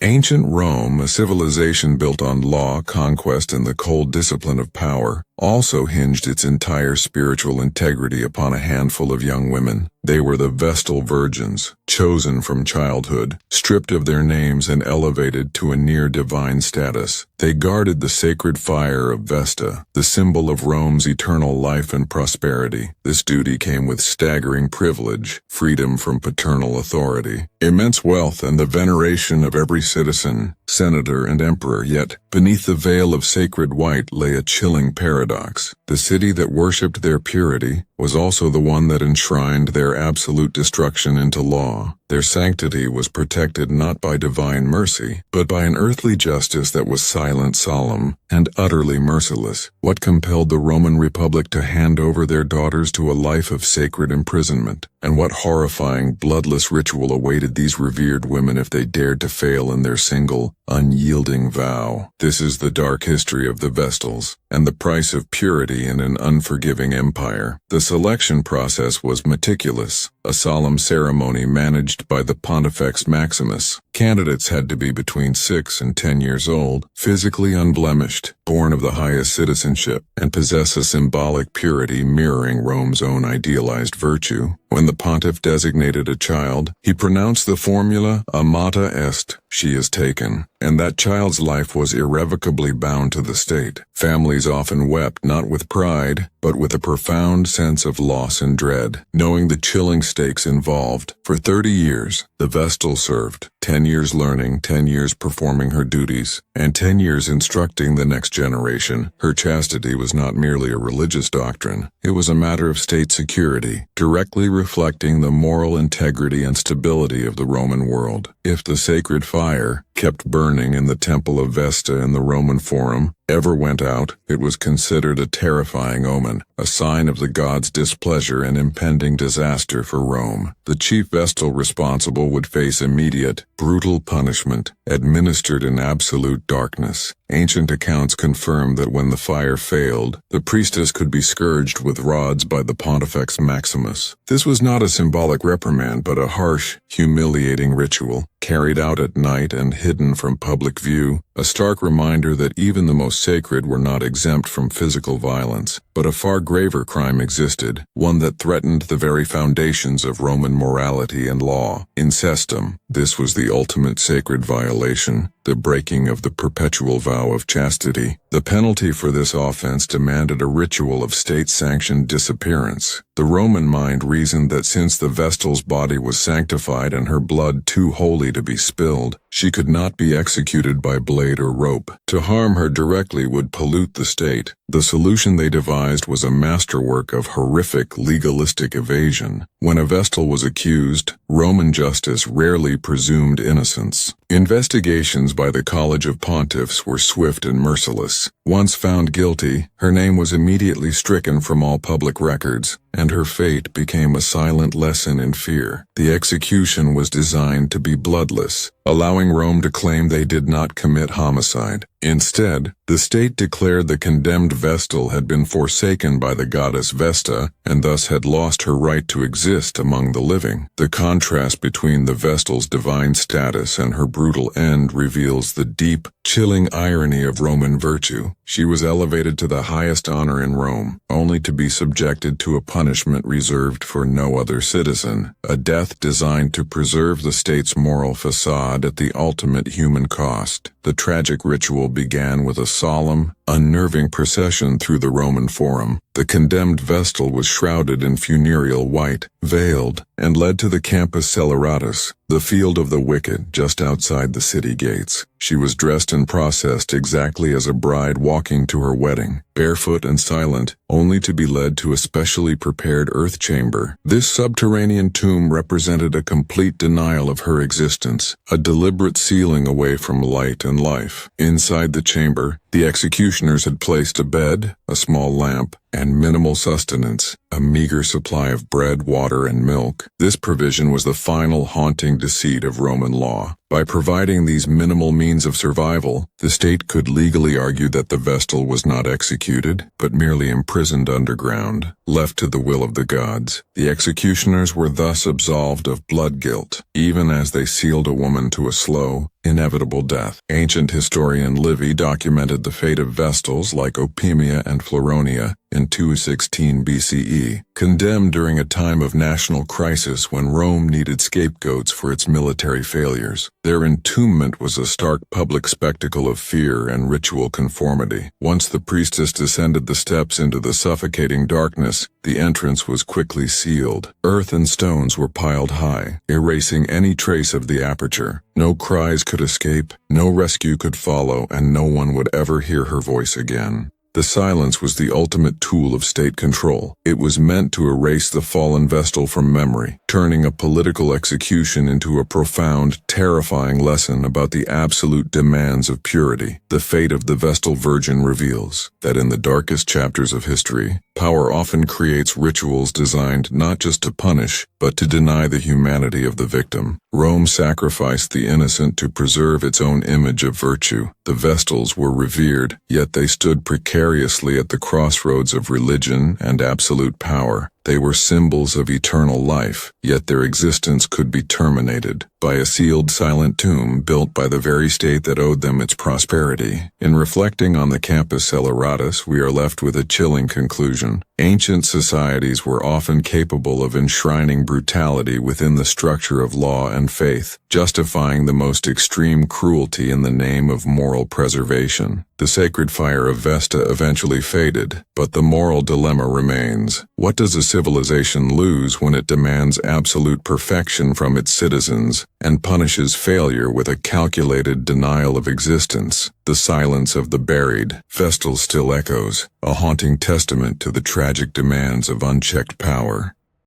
Ancient Rome, a civilization built on law, conquest, and the cold discipline of power, also hinged its entire spiritual integrity upon a handful of young women. They were the Vestal Virgins, chosen from childhood, stripped of their names and elevated to a near-divine status. They guarded the sacred fire of Vesta, the symbol of Rome's eternal life and prosperity. This duty came with staggering privilege, freedom from paternal authority, immense wealth, and the veneration of every citizen, senator, and emperor. Yet, beneath the veil of sacred white lay a chilling paradox. The city that worshipped their purity was also the one that enshrined their absolute destruction into law. Their sanctity was protected not by divine mercy, but by an earthly justice that was silent, solemn, and utterly merciless. What compelled the Roman Republic to hand over their daughters to a life of sacred imprisonment? And what horrifying, bloodless ritual awaited these revered women if they dared to fail in their single, unyielding vow? This is the dark history of the Vestals, and the price of purity in an unforgiving empire. The selection process was meticulous, a solemn ceremony managed by the Pontifex Maximus. Candidates had to be between 6 and 10 years old, physically unblemished, born of the highest citizenship, and possess a symbolic purity mirroring Rome's own idealized virtue. When the pontiff designated a child, he pronounced the formula amata est, she is taken, and that child's life was irrevocably bound to the state. Families often wept not with pride, but with a profound sense of loss and dread, knowing the chilling stakes involved. For 30 years, the Vestal served, 10 years learning, 10 years performing her duties, and 10 years instructing the next generation. Her chastity was not merely a religious doctrine, it was a matter of state security, directly reflecting the moral integrity and stability of the Roman world. If the sacred fire, kept burning in the Temple of Vesta in the Roman Forum, ever went out, it was considered a terrifying omen, a sign of the gods' displeasure and impending disaster for Rome. The chief Vestal responsible would face immediate, brutal punishment, administered in absolute darkness. Ancient accounts confirm that when the fire failed, the priestess could be scourged with rods by the Pontifex Maximus. This was not a symbolic reprimand, but a harsh, humiliating ritual, carried out at night and hidden from public view, a stark reminder that even the most sacred were not exempt from physical violence. But a far graver crime existed, one that threatened the very foundations of Roman morality and law: incestum. This was the ultimate sacred violation, the breaking of the perpetual vow of chastity. The penalty for this offense demanded a ritual of state-sanctioned disappearance. The Roman mind reasoned that since the Vestal's body was sanctified and her blood too holy to be spilled, she could not be executed by blade or rope. To harm her directly would pollute the state. The solution they devised was a masterwork of horrific legalistic evasion. When a Vestal was accused, Roman justice rarely presumed innocence. Investigations by the College of Pontiffs were swift and merciless. Once found guilty, her name was immediately stricken from all public records, and her fate became a silent lesson in fear. The execution was designed to be bloodless, allowing Rome to claim they did not commit homicide. Instead, the state declared the condemned Vestal had been forsaken by the goddess Vesta, and thus had lost her right to exist among the living. The contrast between the Vestal's divine status and her brutal end reveals the deep, chilling irony of Roman virtue. She was elevated to the highest honor in Rome, only to be subjected to a punishment reserved for no other citizen, a death designed to preserve the state's moral facade at the ultimate human cost. The tragic ritual began with a solemn, unnerving procession through the Roman Forum. The condemned Vestal was shrouded in funereal white, veiled, and led to the Campus Seleratus, the field of the wicked just outside the city gates. She was dressed and processed exactly as a bride walking to her wedding, barefoot and silent, only to be led to a specially prepared earth chamber. This subterranean tomb represented a complete denial of her existence, a deliberate sealing away from light and life. Inside the chamber, the executioners had placed a bed, a small lamp, and minimal sustenance, a meager supply of bread, water, and milk. This provision was the final haunting deceit of Roman law. By providing these minimal means of survival, the state could legally argue that the Vestal was not executed, but merely imprisoned underground, left to the will of the gods. The executioners were thus absolved of blood guilt, even as they sealed a woman to a slow, inevitable death. Ancient historian Livy documented the fate of Vestals like Opimia and Floronia in 216 BCE, condemned during a time of national crisis when Rome needed scapegoats for its military failures. Their entombment was a stark public spectacle of fear and ritual conformity. Once the priestess descended the steps into the suffocating darkness, the entrance was quickly sealed. Earth and stones were piled high, erasing any trace of the aperture. No cries could escape, no rescue could follow, and no one would ever hear her voice again. The silence was the ultimate tool of state control. It was meant to erase the fallen Vestal from memory, turning a political execution into a profound, terrifying lesson about the absolute demands of purity. The fate of the Vestal Virgin reveals that in the darkest chapters of history, power often creates rituals designed not just to punish, but to deny the humanity of the victim. Rome sacrificed the innocent to preserve its own image of virtue. The Vestals were revered, yet they stood precariously at the crossroads of religion and absolute power. They were symbols of eternal life, yet their existence could be terminated by a sealed silent tomb built by the very state that owed them its prosperity. In reflecting on the Campus Seleratus, we are left with a chilling conclusion. Ancient societies were often capable of enshrining brutality within the structure of law and faith, justifying the most extreme cruelty in the name of moral preservation. The sacred fire of Vesta eventually faded, but the moral dilemma remains. What does a civilization lose when it demands absolute perfection from its citizens and punishes failure with a calculated denial of existence? The silence of the buried, Vestal still echoes, a haunting testament to the tragic demands of unchecked power.